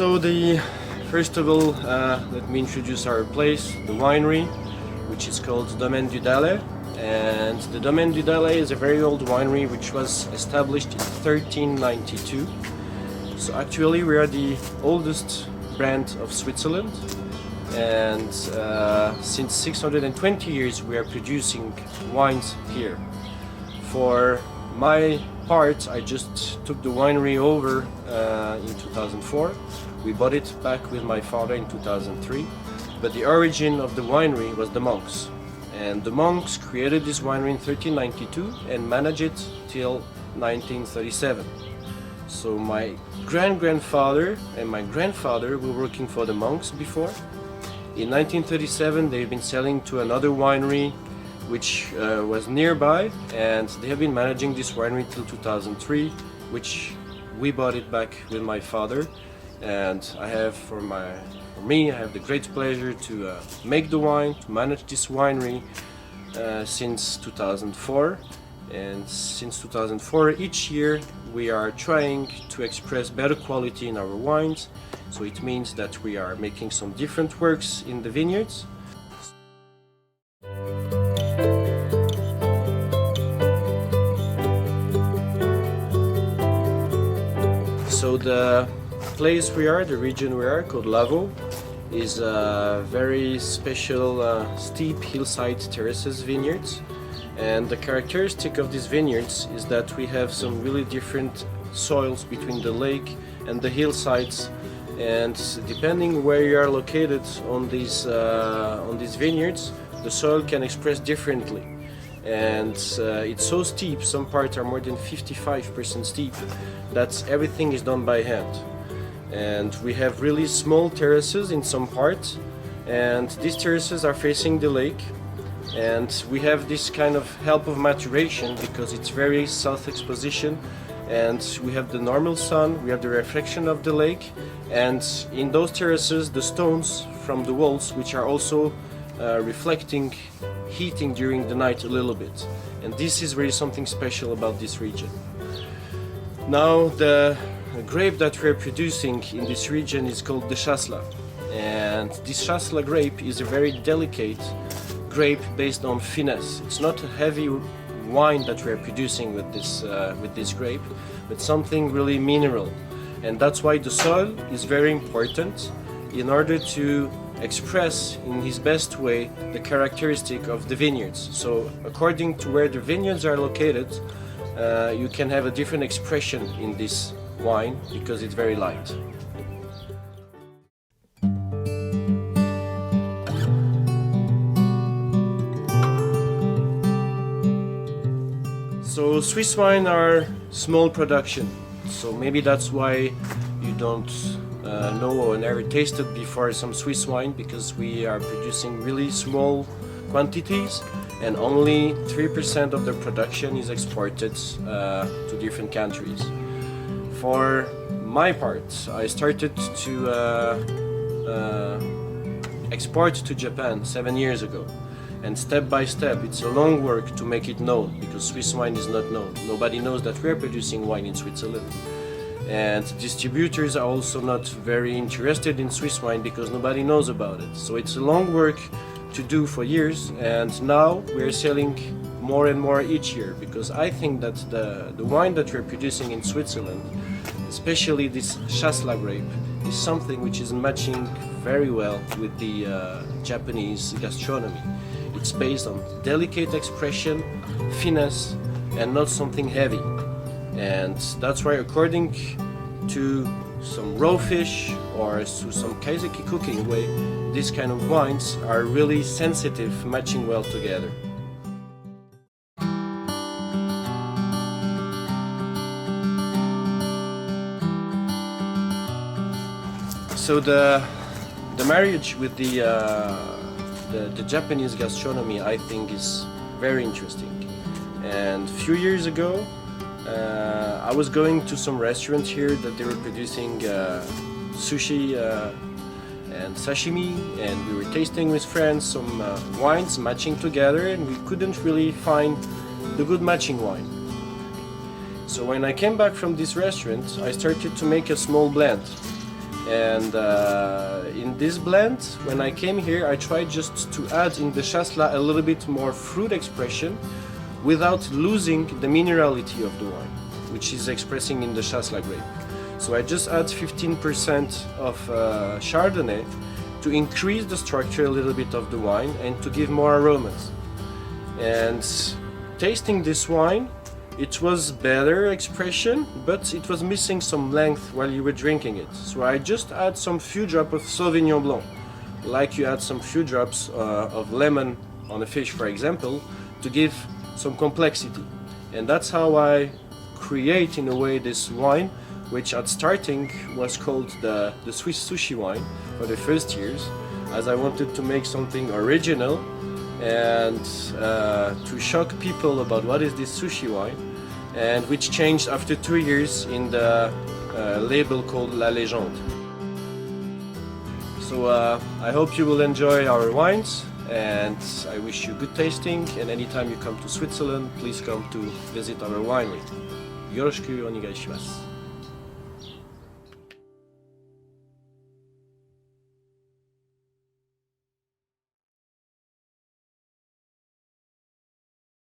First of all, let me introduce our place, the winery, which is called Domaine du Dallet. And the Domaine du Dallet is a very old winery which was established in 1392. So actually we are the oldest brand of Switzerland, and since 620 years we are producing wines here. For my part, I just took the winery over in 2004. We bought it back with my father in 2003, but the origin of the winery was the monks. And the monks created this winery in 1392 and managed it till 1937. So my grandfather and my grandfather were working for the monks before. In 1937 they've been selling to another winery which was nearby, and they have been managing this winery till 2003, which we bought it back with my father. And I have for me, I have the great pleasure to make the wine, to manage this winery since 2004. And since 2004, each year we are trying to express better quality in our wines. So it means that we are making some different works in the vineyards. So the place we are, the region we are, called Lavaux, is a very special steep hillside terraces vineyards. And the characteristic of these vineyards is that we have some really different soils between the lake and the hillsides, and depending where you are located on these vineyards, the soil can express differently. And it's so steep, some parts are more than 55% steep, that everything is done by hand. And we have really small terraces in some parts, and these terraces are facing the lake, and we have this kind of help of maturation because it's very south exposition, and we have the normal sun, we have the reflection of the lake, and in those terraces the stones from the walls, which are also reflecting heating during the night a little bit. And this is really something special about this region. Now the grape that we're producing in this region is called the Chasselas, and this Chasselas grape is a very delicate grape based on finesse. It's not a heavy wine that we're producing with this grape, but something really mineral, and that's why the soil is very important in order to express in his best way the characteristic of the vineyards. So according to where the vineyards are located, you can have a different expression in this wine because it's very light. So Swiss wine are small production, so maybe that's why you don't know or never tasted before some Swiss wine, because we are producing really small quantities and only 3% of the production is exported to different countries. For my part, I started to export to Japan 7 years ago, and step by step it's a long work to make it known, because Swiss wine is not known. Nobody knows that we're producing wine in Switzerland, and distributors are also not very interested in Swiss wine because nobody knows about it. So it's a long work to do for years, and now we're selling more and more each year, because I think that the wine that we're producing in Switzerland, especially this Chasselas grape, is something which is matching very well with the Japanese gastronomy. It's based on delicate expression, finesse, and not something heavy. And that's why, according to some raw fish or to some kaiseki cooking way, these kind of wines are really sensitive, matching well together. So the marriage with the Japanese gastronomy, I think, is very interesting. And a few years ago, I was going to some restaurants here that they were producing sushi and sashimi, and we were tasting with friends some wines matching together, and we couldn't really find the good matching wine. So when I came back from this restaurant, I started to make a small blend. And in this blend, when I came here, I tried just to add in the chasselas a little bit more fruit expression without losing the minerality of the wine, which is expressing in the chasselas grape. So I just add 15% of Chardonnay to increase the structure a little bit of the wine and to give more aromas. And tasting this wine, it was better expression, but it was missing some length while you were drinking it. So I just add some few drops of Sauvignon Blanc, like you add some few drops of lemon on a fish, for example, to give some complexity. And that's how I create, in a way, this wine, which at starting was called the Swiss sushi wine for the first years, as I wanted to make something original and to shock people about what is this sushi wine, and which changed after 2 years in the label called La Légende. So I hope you will enjoy our wines, and I wish you good tasting, and anytime you come to Switzerland, please come to visit our winery. よろしくお願いします。